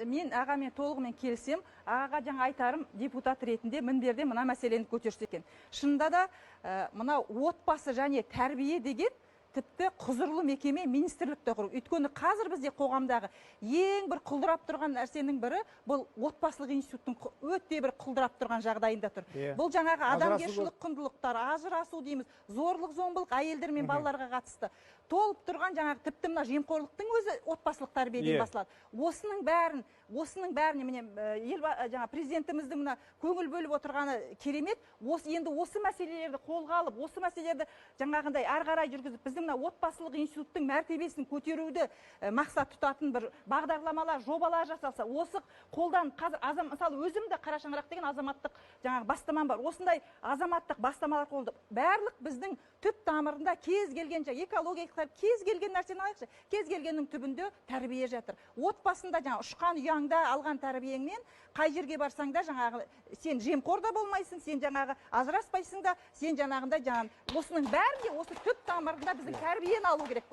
мен ағамен толығымен келісем. Ағаға жаңа айтарым, депутат ретінде мінберде мына мәселені көтерсе екен. Шынында да мынау отбасы және тәрбие деген тіпті құзырлы мекеме министрлікте құру. Өйткені қазір бізде қоғамдағы ең бір құлдырап тұрған нәрсенің бірі бұл отбасылық институттың өте бір құлдырап тұрған жағдайында тұр. Бұл жаңағы адамгершілік құндылықтар, ажырасу дейміз, зорлық зомбылық әйелдер мен балаларға қатысты толып тұрған жаңағы тіпті мына жемқорлықтың өзі отбасылық тәрбиеден басылады. Осының бәріне міне жаңа президентіміздің мына көңіл бөліп отырғаны керемет. Енді осы мәселелерді қолға алып, осы мәселелерді жаңағындай ары қарай жүргізіп, біздің мына отбасылық институттың мәртебесін көтеруді мақсат тұтатын бір бағдарламалар, жобалар жасалса, осы қолдан қазір мысалы өзім де Қара шаңырақ деген азаматтық жаңағы бастамам бар. Осындай азаматтық бастамалар қолды. Барлық біздің түп тамырында кез келген экологиялық кез келген нәрсені алайықшы, кез келгеннің түбінде тәрбие жатыр. Отбасында жаңа ұшқан ұяңда алған тәрбиеңмен қай жерге барсаң да жаңағы сен жемқор да болмайсың, сен жаңағы ажыраспайсың да, сен жаңағында осының бәрінде осы түп тамырында біздің тәрбиені алу керек.